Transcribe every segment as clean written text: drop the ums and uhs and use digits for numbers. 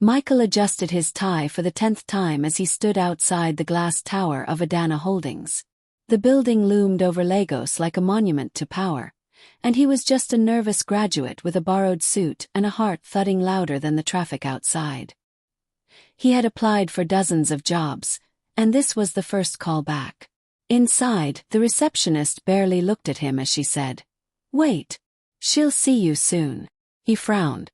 Michael adjusted his tie for the 10th time as he stood outside the glass tower of Adana Holdings. The building loomed over Lagos like a monument to power, and he was just a nervous graduate with a borrowed suit and a heart thudding louder than the traffic outside. He had applied for dozens of jobs, and this was the first call back. Inside, the receptionist barely looked at him as she said, "Wait. She'll see you soon." He frowned.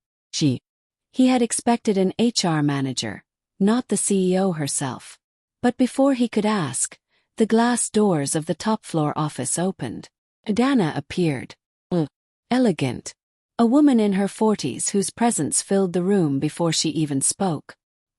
He had expected an HR manager, not the CEO herself. But before he could ask, the glass doors of the top-floor office opened. Adana appeared. Elegant. A woman in her 40s whose presence filled the room before she even spoke.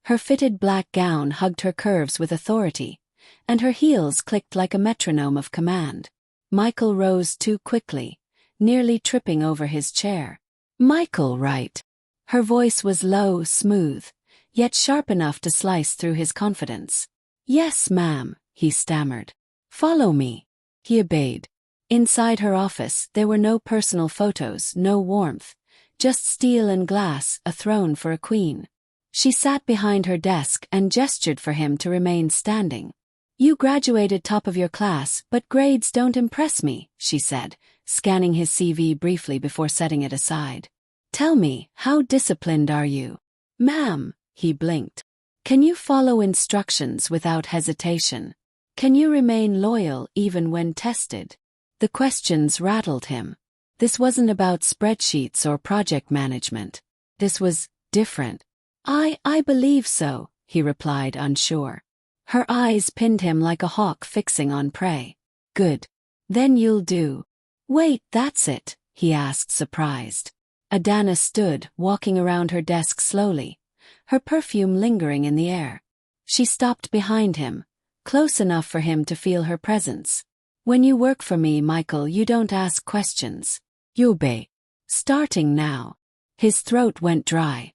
Her fitted black gown hugged her curves with authority, and her heels clicked like a metronome of command. Michael rose too quickly, nearly tripping over his chair. "Michael, right?" Her voice was low, smooth, yet sharp enough to slice through his confidence. "Yes, ma'am," he stammered. "Follow me." He obeyed. Inside her office, there were no personal photos, no warmth, just steel and glass, a throne for a queen. She sat behind her desk and gestured for him to remain standing. "You graduated top of your class, but grades don't impress me," she said, scanning his CV briefly before setting it aside. "Tell me, how disciplined are you?" "Ma'am," he blinked. "Can you follow instructions without hesitation? Can you remain loyal even when tested?" The questions rattled him. This wasn't about spreadsheets or project management. This was different. I believe so," he replied, unsure. Her eyes pinned him like a hawk fixing on prey. "Good. Then you'll do." "Wait, that's it?" he asked, surprised. Adana stood, walking around her desk slowly, her perfume lingering in the air. She stopped behind him, close enough for him to feel her presence. "When you work for me, Michael, you don't ask questions. You obey. Starting now." His throat went dry.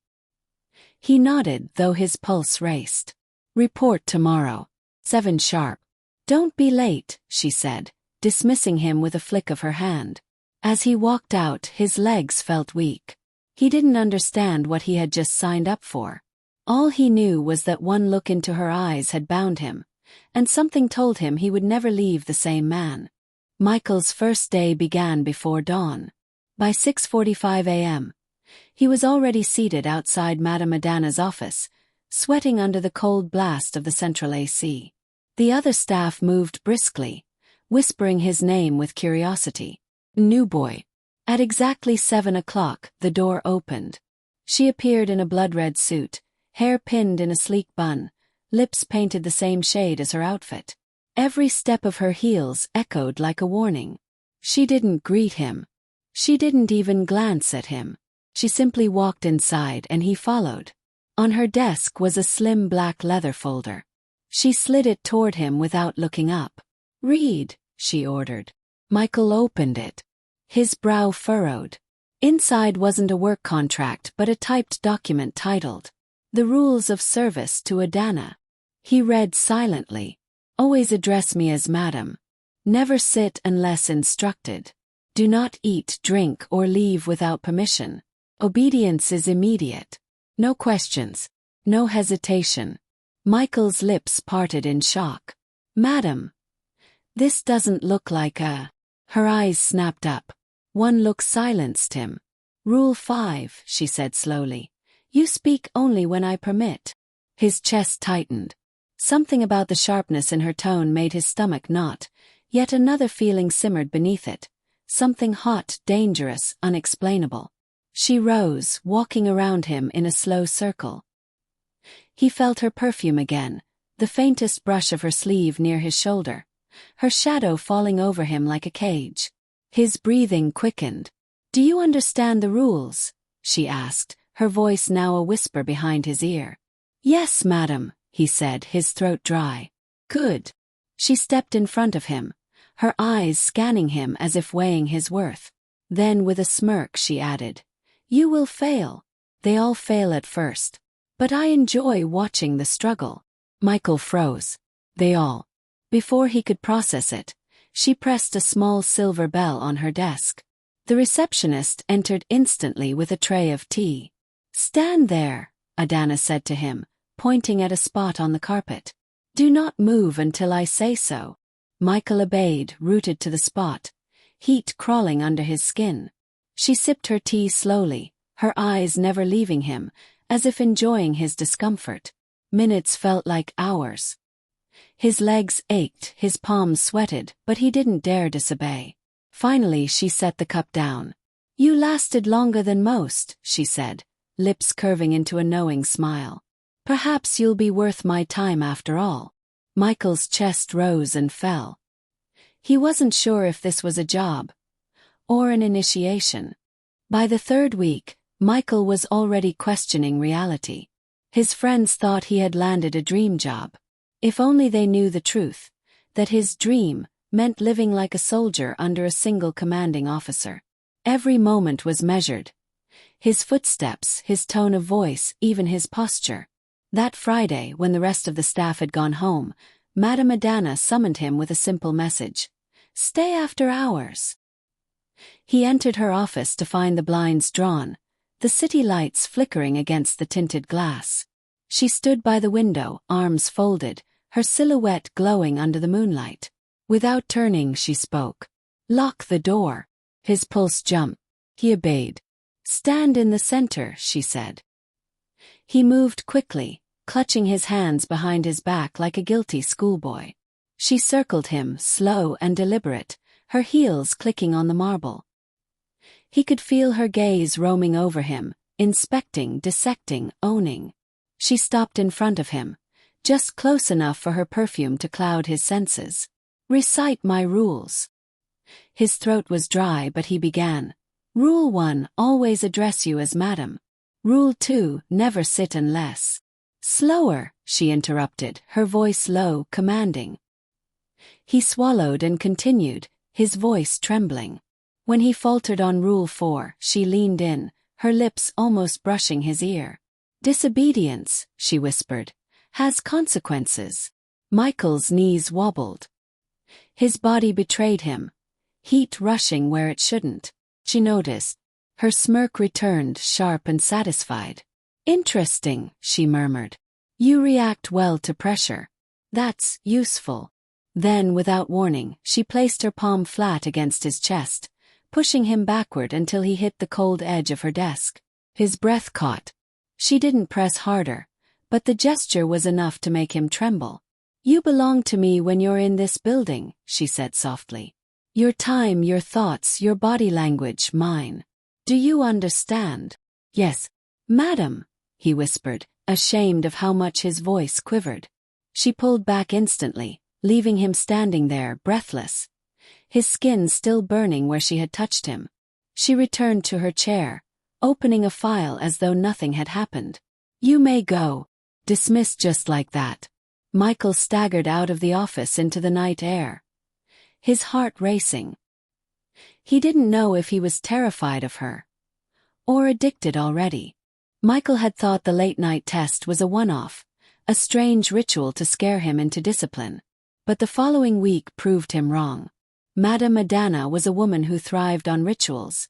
He nodded, though his pulse raced. "Report tomorrow. 7 sharp. Don't be late," she said, dismissing him with a flick of her hand. As he walked out, his legs felt weak. He didn't understand what he had just signed up for. All he knew was that one look into her eyes had bound him, and something told him he would never leave the same man. Michael's first day began before dawn. By 6:45 a.m., he was already seated outside Madame Adana's office, sweating under the cold blast of the central AC. The other staff moved briskly, whispering his name with curiosity. "New boy." At exactly 7 o'clock, the door opened. She appeared in a blood-red suit, hair pinned in a sleek bun, lips painted the same shade as her outfit. Every step of her heels echoed like a warning. She didn't greet him. She didn't even glance at him. She simply walked inside and he followed. On her desk was a slim black leather folder. She slid it toward him without looking up. "Read," she ordered. Michael opened it. His brow furrowed. Inside wasn't a work contract but a typed document titled, "The Rules of Service to Adana." He read silently. "Always address me as Madam. Never sit unless instructed. Do not eat, drink, or leave without permission. Obedience is immediate. No questions. No hesitation." Michael's lips parted in shock. "Madam, this doesn't look like a..." Her eyes snapped up. One look silenced him. "Rule 5, she said slowly. "You speak only when I permit." His chest tightened. Something about the sharpness in her tone made his stomach knot, yet another feeling simmered beneath it. Something hot, dangerous, unexplainable. She rose, walking around him in a slow circle. He felt her perfume again, the faintest brush of her sleeve near his shoulder, her shadow falling over him like a cage. His breathing quickened. "Do you understand the rules?" she asked, her voice now a whisper behind his ear. "Yes, madam," he said, his throat dry. "Good." She stepped in front of him, her eyes scanning him as if weighing his worth. Then with a smirk she added, "You will fail. They all fail at first. But I enjoy watching the struggle." Michael froze. "They all." Before he could process it, she pressed a small silver bell on her desk. The receptionist entered instantly with a tray of tea. "Stand there," Adana said to him, pointing at a spot on the carpet. Do not move until I say so. Michael obeyed, rooted to the spot, heat crawling under his skin. She sipped her tea slowly, her eyes never leaving him, as if enjoying his discomfort. Minutes felt like hours. His legs ached, his palms sweated, but he didn't dare disobey. Finally she set the cup down. You lasted longer than most, she said, lips curving into a knowing smile. Perhaps you'll be worth my time after all. Michael's chest rose and fell. He wasn't sure if this was a job or an initiation. By the third week, Michael was already questioning reality. His friends thought he had landed a dream job. If only they knew the truth, that his dream meant living like a soldier under a single commanding officer. Every moment was measured. His footsteps, his tone of voice, even his posture. That Friday, when the rest of the staff had gone home, Madame Adana summoned him with a simple message. Stay after hours. He entered her office to find the blinds drawn, the city lights flickering against the tinted glass. She stood by the window, arms folded, her silhouette glowing under the moonlight. Without turning, she spoke. Lock the door. His pulse jumped. He obeyed. Stand in the center, she said. He moved quickly, clutching his hands behind his back like a guilty schoolboy. She circled him, slow and deliberate, her heels clicking on the marble. He could feel her gaze roaming over him, inspecting, dissecting, owning. She stopped in front of him, just close enough for her perfume to cloud his senses. Recite my rules. His throat was dry, but he began. Rule 1, always address you as madam. Rule 2, never sit unless. Slower, she interrupted, her voice low, commanding. He swallowed and continued, his voice trembling. When he faltered on Rule 4, she leaned in, her lips almost brushing his ear. Disobedience, she whispered, has consequences. Michael's knees wobbled. His body betrayed him, heat rushing where it shouldn't. She noticed. Her smirk returned, sharp and satisfied. Interesting, she murmured. You react well to pressure. That's useful. Then, without warning, she placed her palm flat against his chest, pushing him backward until he hit the cold edge of her desk. His breath caught. She didn't press harder, but the gesture was enough to make him tremble. You belong to me when you're in this building, she said softly. Your time, your thoughts, your body language, mine. Do you understand? Yes, madam, he whispered, ashamed of how much his voice quivered. She pulled back instantly, leaving him standing there, breathless, his skin still burning where she had touched him. She returned to her chair, opening a file as though nothing had happened. You may go. Dismissed just like that. Michael staggered out of the office into the night air, his heart racing. He didn't know if he was terrified of her or addicted already. Michael had thought the late-night test was a one-off, a strange ritual to scare him into discipline. But the following week proved him wrong. Madame Adana was a woman who thrived on rituals,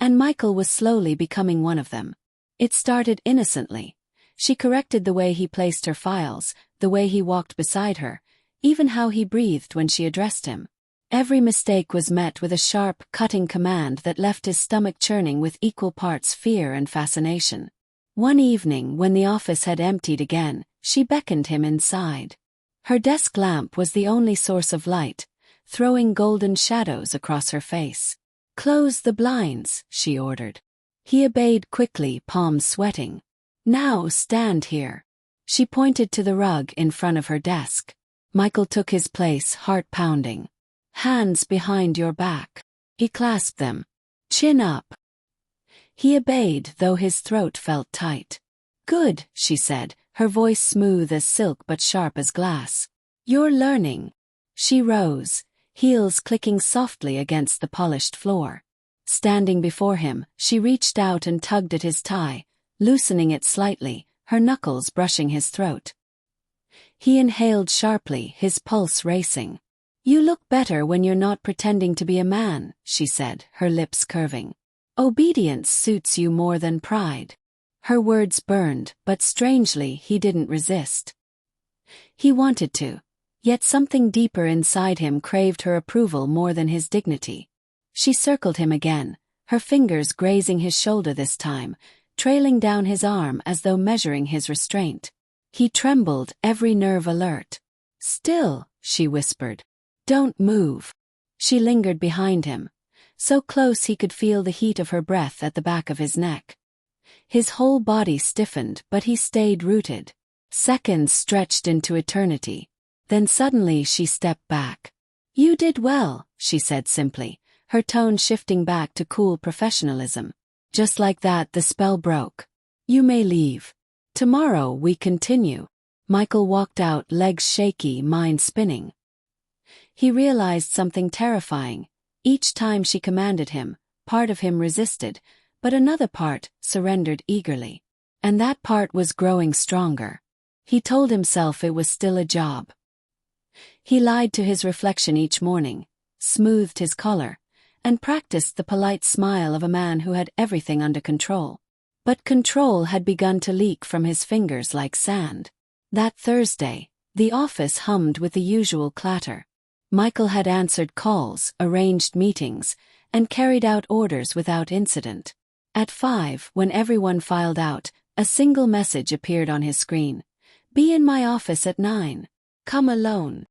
and Michael was slowly becoming one of them. It started innocently. She corrected the way he placed her files, the way he walked beside her, even how he breathed when she addressed him. Every mistake was met with a sharp, cutting command that left his stomach churning with equal parts fear and fascination. One evening, when the office had emptied again, she beckoned him inside. Her desk lamp was the only source of light, throwing golden shadows across her face. Close the blinds, she ordered. He obeyed quickly, palms sweating. Now stand here. She pointed to the rug in front of her desk. Michael took his place, heart pounding. Hands behind your back. He clasped them. Chin up. He obeyed, though his throat felt tight. Good, she said, her voice smooth as silk but sharp as glass. You're learning. She rose, heels clicking softly against the polished floor. Standing before him, she reached out and tugged at his tie, loosening it slightly, her knuckles brushing his throat. He inhaled sharply, his pulse racing. You look better when you're not pretending to be a man, she said, her lips curving. Obedience suits you more than pride. Her words burned, but strangely he didn't resist. He wanted to, yet something deeper inside him craved her approval more than his dignity. She circled him again, her fingers grazing his shoulder this time, trailing down his arm as though measuring his restraint. He trembled, every nerve alert. "Still," she whispered. "Don't move." She lingered behind him, so close he could feel the heat of her breath at the back of his neck. His whole body stiffened, but he stayed rooted. Seconds stretched into eternity. Then suddenly she stepped back. "You did well," she said simply, her tone shifting back to cool professionalism. Just like that, the spell broke. "You may leave. Tomorrow we continue." Michael walked out, legs shaky, mind spinning. He realized something terrifying. Each time she commanded him, part of him resisted, but another part surrendered eagerly. And that part was growing stronger. He told himself it was still a job. He lied to his reflection each morning, smoothed his collar, and practiced the polite smile of a man who had everything under control. But control had begun to leak from his fingers like sand. That Thursday, the office hummed with the usual clatter. Michael had answered calls, arranged meetings, and carried out orders without incident. At 5, when everyone filed out, a single message appeared on his screen. "Be in my office at 9. Come alone."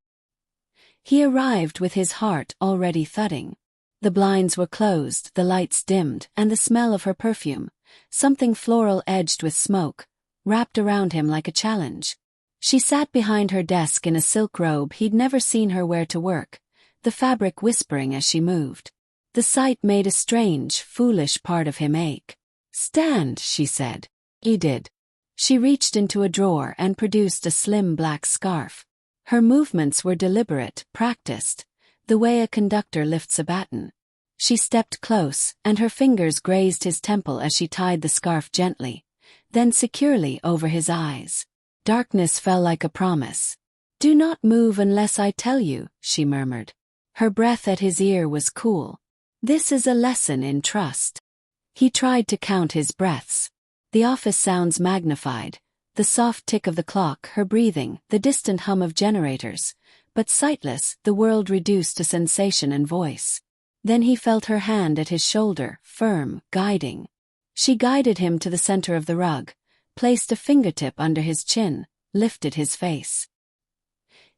He arrived with his heart already thudding. The blinds were closed, the lights dimmed, and the smell of her perfume, something floral edged with smoke, wrapped around him like a challenge. She sat behind her desk in a silk robe he'd never seen her wear to work, the fabric whispering as she moved. The sight made a strange, foolish part of him ache. "Stand," she said. He did. She reached into a drawer and produced a slim black scarf. Her movements were deliberate, practiced, the way a conductor lifts a baton. She stepped close, and her fingers grazed his temple as she tied the scarf gently, then securely over his eyes. Darkness fell like a promise. "Do not move unless I tell you," she murmured. Her breath at his ear was cool. "This is a lesson in trust." He tried to count his breaths. The office sounds magnified, the soft tick of the clock, her breathing, the distant hum of generators, but sightless, the world reduced to sensation and voice. Then he felt her hand at his shoulder, firm, guiding. She guided him to the center of the rug, placed a fingertip under his chin, lifted his face.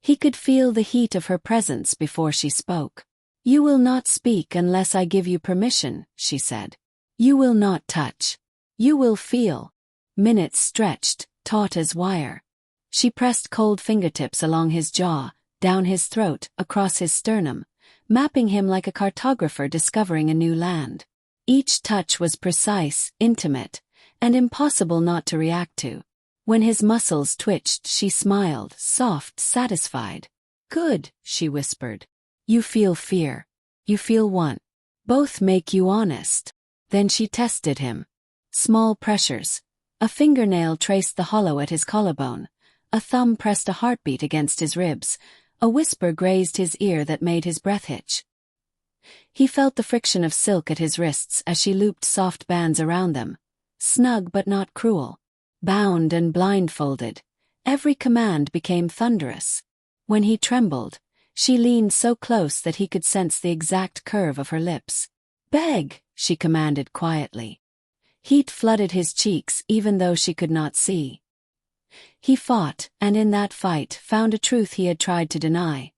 He could feel the heat of her presence before she spoke. "You will not speak unless I give you permission," she said. "You will not touch. You will feel." Minutes stretched, taut as wire. She pressed cold fingertips along his jaw, down his throat, across his sternum, mapping him like a cartographer discovering a new land. Each touch was precise, intimate, and impossible not to react to. When his muscles twitched, she smiled, soft, satisfied. "Good," she whispered. "You feel fear. You feel want. Both make you honest." Then she tested him. Small pressures. A fingernail traced the hollow at his collarbone. A thumb pressed a heartbeat against his ribs. A whisper grazed his ear that made his breath hitch. He felt the friction of silk at his wrists as she looped soft bands around them. Snug but not cruel. Bound and blindfolded. Every command became thunderous. When he trembled, she leaned so close that he could sense the exact curve of her lips. "Beg," she commanded quietly. Heat flooded his cheeks even though she could not see. He fought, and in that fight found a truth he had tried to deny.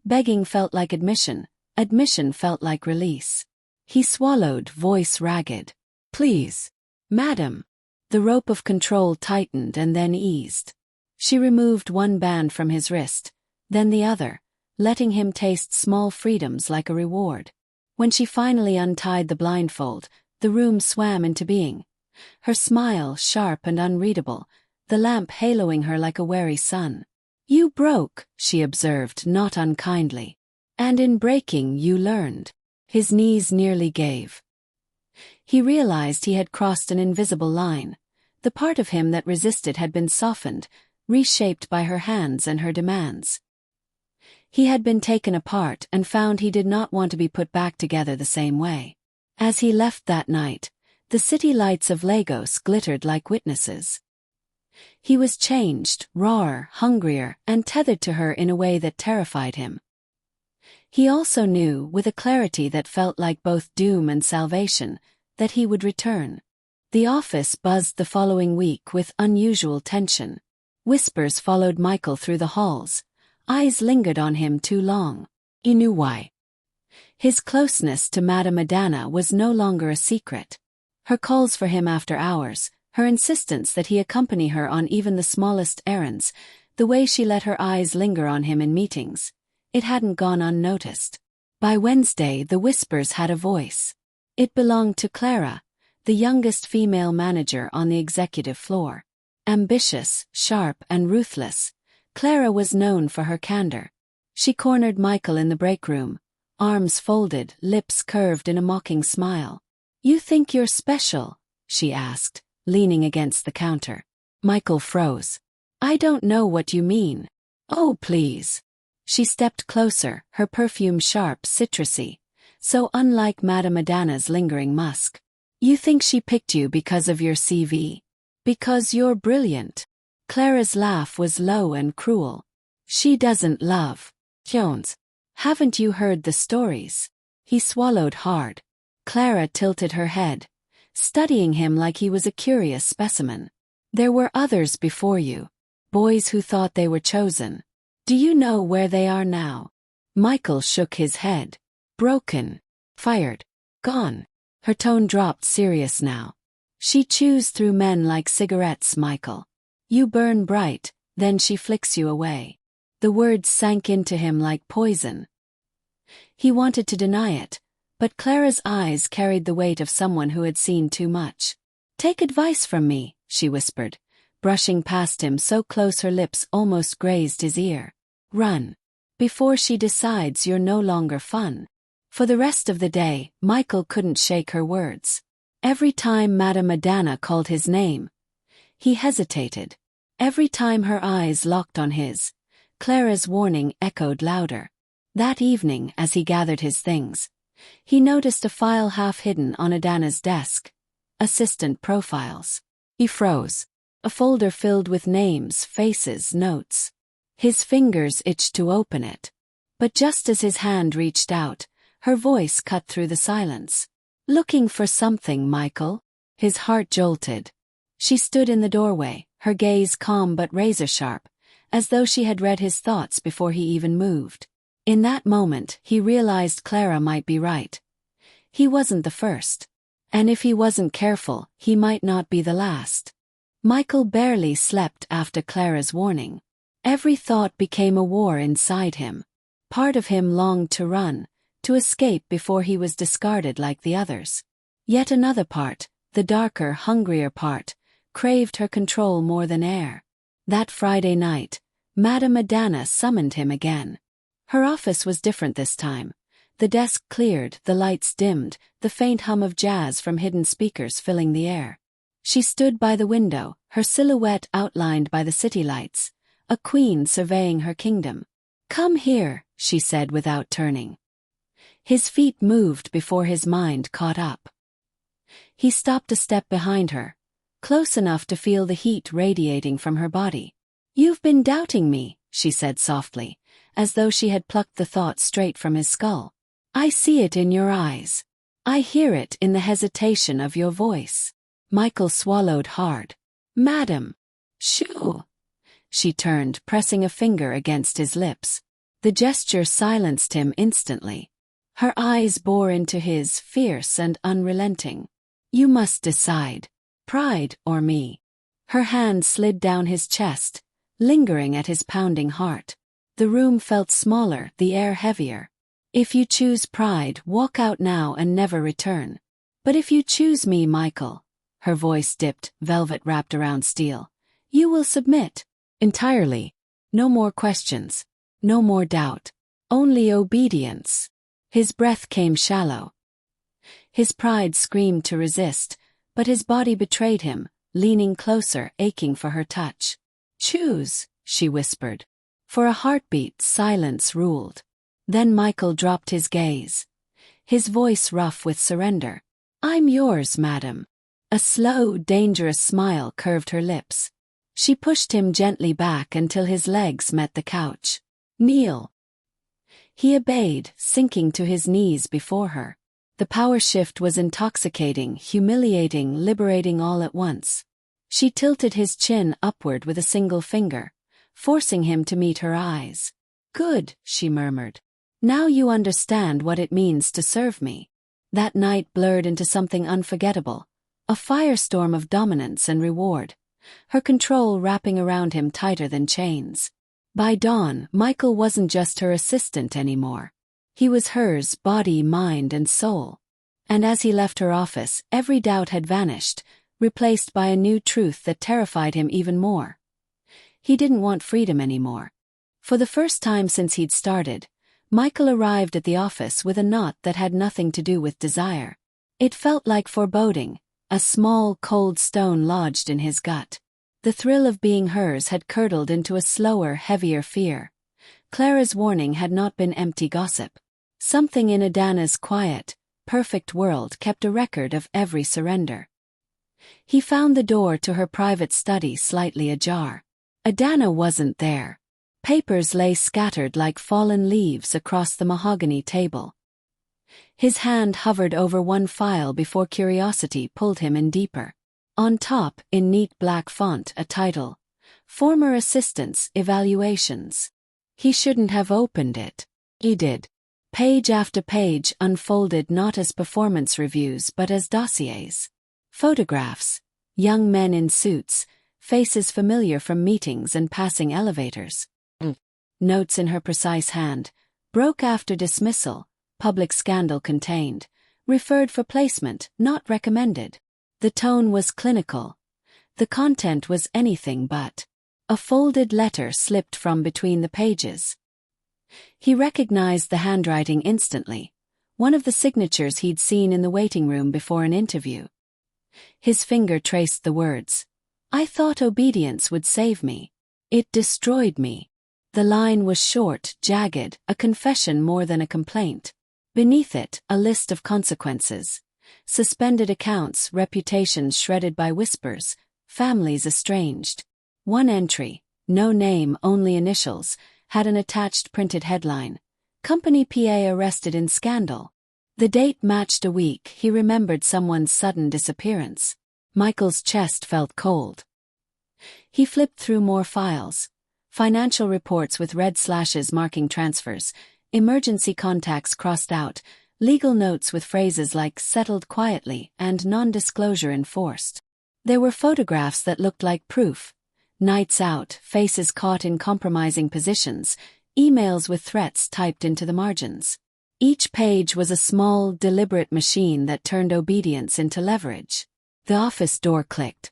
Begging felt like admission, admission felt like release. He swallowed, voice ragged. "Please, madam." The rope of control tightened and then eased. She removed one band from his wrist, then the other, letting him taste small freedoms like a reward. When she finally untied the blindfold, the room swam into being. Her smile, sharp and unreadable, the lamp haloing her like a wary sun. "You broke," she observed, not unkindly. "And in breaking you learned." His knees nearly gave. He realized he had crossed an invisible line. The part of him that resisted had been softened, reshaped by her hands and her demands. He had been taken apart and found he did not want to be put back together the same way. As he left that night, The city lights of Lagos glittered like witnesses. He was changed, rawer, hungrier, and tethered to her in a way that terrified him. He also knew, with a clarity that felt like both doom and salvation, that he would return. The office buzzed the following week with unusual tension. Whispers followed Michael through the halls. Eyes lingered on him too long. He knew why. His closeness to Madame Adana was no longer a secret. Her calls for him after hours, her insistence that he accompany her on even the smallest errands, the way she let her eyes linger on him in meetings. It hadn't gone unnoticed. By Wednesday, the whispers had a voice. It belonged to Clara, the youngest female manager on the executive floor. Ambitious, sharp, and ruthless, Clara was known for her candor. She cornered Michael in the break room, arms folded, lips curved in a mocking smile. "You think you're special?" she asked, leaning against the counter. Michael froze. "I don't know what you mean." "Oh, please." She stepped closer, her perfume sharp, citrusy, so unlike Madame Adana's lingering musk. "You think she picked you because of your CV? Because you're brilliant?" Clara's laugh was low and cruel. "She doesn't love Jones. Haven't you heard the stories?" He swallowed hard. Clara tilted her head, studying him like he was a curious specimen. "There were others before you. Boys who thought they were chosen. Do you know where they are now?" Michael shook his head. "Broken. Fired. Gone." Her tone dropped serious now. "She chews through men like cigarettes, Michael. You burn bright, then she flicks you away." The words sank into him like poison. He wanted to deny it, but Clara's eyes carried the weight of someone who had seen too much. "Take advice from me," she whispered, brushing past him so close her lips almost grazed his ear. "Run. Before she decides you're no longer fun." For the rest of the day, Michael couldn't shake her words. Every time Madame Adana called his name, he hesitated. Every time her eyes locked on his, Clara's warning echoed louder. That evening, as he gathered his things, he noticed a file half hidden on Adana's desk. Assistant profiles. He froze. A folder filled with names, faces, notes. His fingers itched to open it. But just as his hand reached out, her voice cut through the silence. "Looking for something, Michael?" His heart jolted. She stood in the doorway, her gaze calm but razor-sharp, as though she had read his thoughts before he even moved. In that moment, he realized Clara might be right. He wasn't the first. And if he wasn't careful, he might not be the last. Michael barely slept after Clara's warning. Every thought became a war inside him. Part of him longed to run, to escape before he was discarded like the others. Yet another part, the darker, hungrier part, craved her control more than air. That Friday night, Madame Adana summoned him again. Her office was different this time. The desk cleared, the lights dimmed, the faint hum of jazz from hidden speakers filling the air. She stood by the window, her silhouette outlined by the city lights, a queen surveying her kingdom. "Come here," she said without turning. His feet moved before his mind caught up. He stopped a step behind her, close enough to feel the heat radiating from her body. "You've been doubting me," she said softly, as though she had plucked the thought straight from his skull. "I see it in your eyes. I hear it in the hesitation of your voice." Michael swallowed hard. "Madam." "Shoo." She turned, pressing a finger against his lips. The gesture silenced him instantly. Her eyes bore into his, fierce and unrelenting. "You must decide. Pride or me." Her hand slid down his chest, lingering at his pounding heart. The room felt smaller, the air heavier. "If you choose pride, walk out now and never return. But if you choose me, Michael," her voice dipped, velvet wrapped around steel, "you will submit. Entirely. No more questions. No more doubt. Only obedience." His breath came shallow. His pride screamed to resist, but his body betrayed him, leaning closer, aching for her touch. "Choose," she whispered. For a heartbeat, silence ruled. Then Michael dropped his gaze, his voice rough with surrender. "I'm yours, madam." A slow, dangerous smile curved her lips. She pushed him gently back until his legs met the couch. "Kneel." He obeyed, sinking to his knees before her. The power shift was intoxicating, humiliating, liberating all at once. She tilted his chin upward with a single finger, forcing him to meet her eyes. "Good," she murmured. "Now you understand what it means to serve me." That night blurred into something unforgettable, a firestorm of dominance and reward, her control wrapping around him tighter than chains. By dawn, Michael wasn't just her assistant anymore. He was hers, body, mind, and soul. And as he left her office, every doubt had vanished, replaced by a new truth that terrified him even more. He didn't want freedom anymore. For the first time since he'd started, Michael arrived at the office with a knot that had nothing to do with desire. It felt like foreboding, a small, cold stone lodged in his gut. The thrill of being hers had curdled into a slower, heavier fear. Clara's warning had not been empty gossip. Something in Adana's quiet, perfect world kept a record of every surrender. He found the door to her private study slightly ajar. Adana wasn't there. Papers lay scattered like fallen leaves across the mahogany table. His hand hovered over one file before curiosity pulled him in deeper. On top, in neat black font, a title: Former Assistants Evaluations. He shouldn't have opened it. He did. Page after page unfolded not as performance reviews but as dossiers. Photographs, young men in suits, faces familiar from meetings and passing elevators. Notes in her precise hand: broke after dismissal, public scandal contained, referred for placement, not recommended. The tone was clinical. The content was anything but. A folded letter slipped from between the pages. He recognized the handwriting instantly, one of the signatures he'd seen in the waiting room before an interview. His finger traced the words. "I thought obedience would save me. It destroyed me." The line was short, jagged, a confession more than a complaint. Beneath it, a list of consequences. Suspended accounts, reputations shredded by whispers, families estranged. One entry, no name, only initials, had an attached printed headline: Company PA arrested in scandal. The date matched a week. He remembered someone's sudden disappearance. Michael's chest felt cold. He flipped through more files. Financial reports with red slashes marking transfers, emergency contacts crossed out, legal notes with phrases like "settled quietly" and "non-disclosure enforced." There were photographs that looked like proof. Nights out, faces caught in compromising positions, emails with threats typed into the margins. Each page was a small, deliberate machine that turned obedience into leverage. The office door clicked.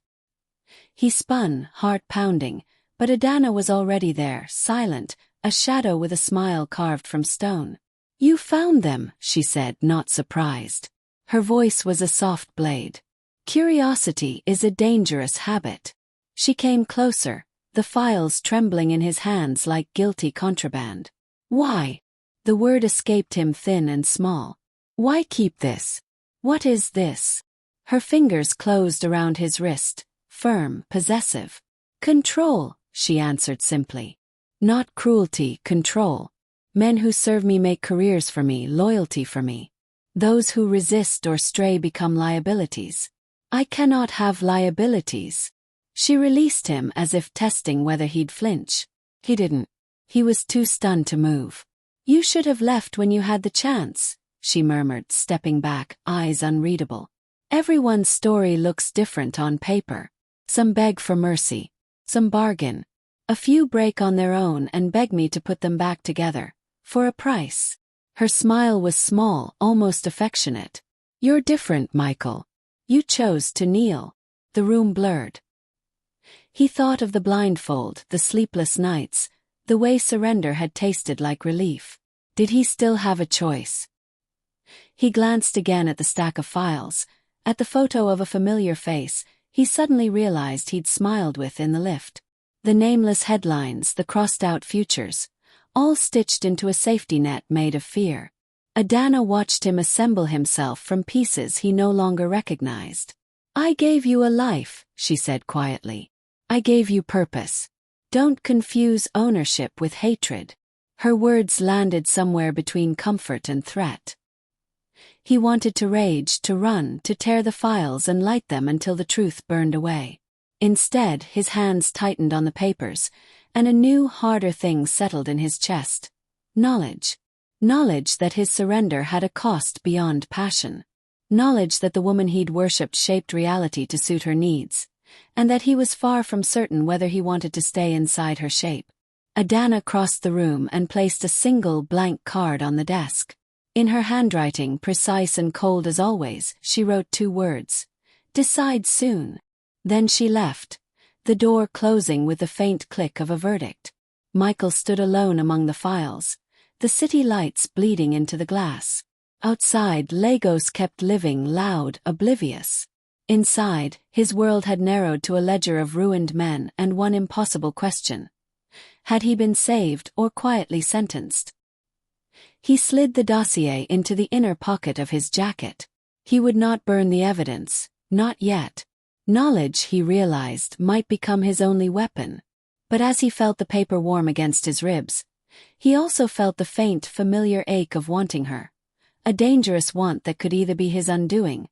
He spun, heart pounding, but Adana was already there, silent, a shadow with a smile carved from stone. "You found them," she said, not surprised. Her voice was a soft blade. "Curiosity is a dangerous habit." She came closer, the files trembling in his hands like guilty contraband. "Why?" The word escaped him thin and small. "Why keep this? What is this?" Her fingers closed around his wrist, firm, possessive. "Control," she answered simply. "Not cruelty, control. Men who serve me make careers for me, loyalty for me. Those who resist or stray become liabilities. I cannot have liabilities." She released him as if testing whether he'd flinch. He didn't. He was too stunned to move. "You should have left when you had the chance," she murmured, stepping back, eyes unreadable. "Everyone's story looks different on paper. Some beg for mercy. Some bargain. A few break on their own and beg me to put them back together. For a price." Her smile was small, almost affectionate. "You're different, Michael. You chose to kneel." The room blurred. He thought of the blindfold, the sleepless nights, the way surrender had tasted like relief. Did he still have a choice? He glanced again at the stack of files, at the photo of a familiar face he suddenly realized he'd smiled with in the lift. The nameless headlines, the crossed-out futures, all stitched into a safety net made of fear. Adana watched him assemble himself from pieces he no longer recognized. I gave you a life, she said quietly. I gave you purpose. Don't confuse ownership with hatred. Her words landed somewhere between comfort and threat. He wanted to rage, to run, to tear the files and light them until the truth burned away. Instead, his hands tightened on the papers, and a new, harder thing settled in his chest. Knowledge. Knowledge that his surrender had a cost beyond passion. Knowledge that the woman he'd worshipped shaped reality to suit her needs, and that he was far from certain whether he wanted to stay inside her shape. Adana crossed the room and placed a single blank card on the desk. In her handwriting, precise and cold as always, she wrote 2 words. Decide soon. Then she left, the door closing with the faint click of a verdict. Michael stood alone among the files, the city lights bleeding into the glass. Outside, Lagos kept living, loud, oblivious. Inside, his world had narrowed to a ledger of ruined men and one impossible question. Had he been saved or quietly sentenced? He slid the dossier into the inner pocket of his jacket. He would not burn the evidence, not yet. Knowledge, he realized, might become his only weapon. But as he felt the paper warm against his ribs, he also felt the faint, familiar ache of wanting her. A dangerous want that could either be his undoing,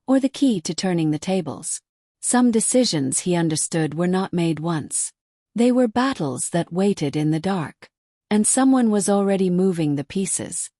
or the key to turning the tables. Some decisions, he understood, were not made once. They were battles that waited in the dark. And someone was already moving the pieces.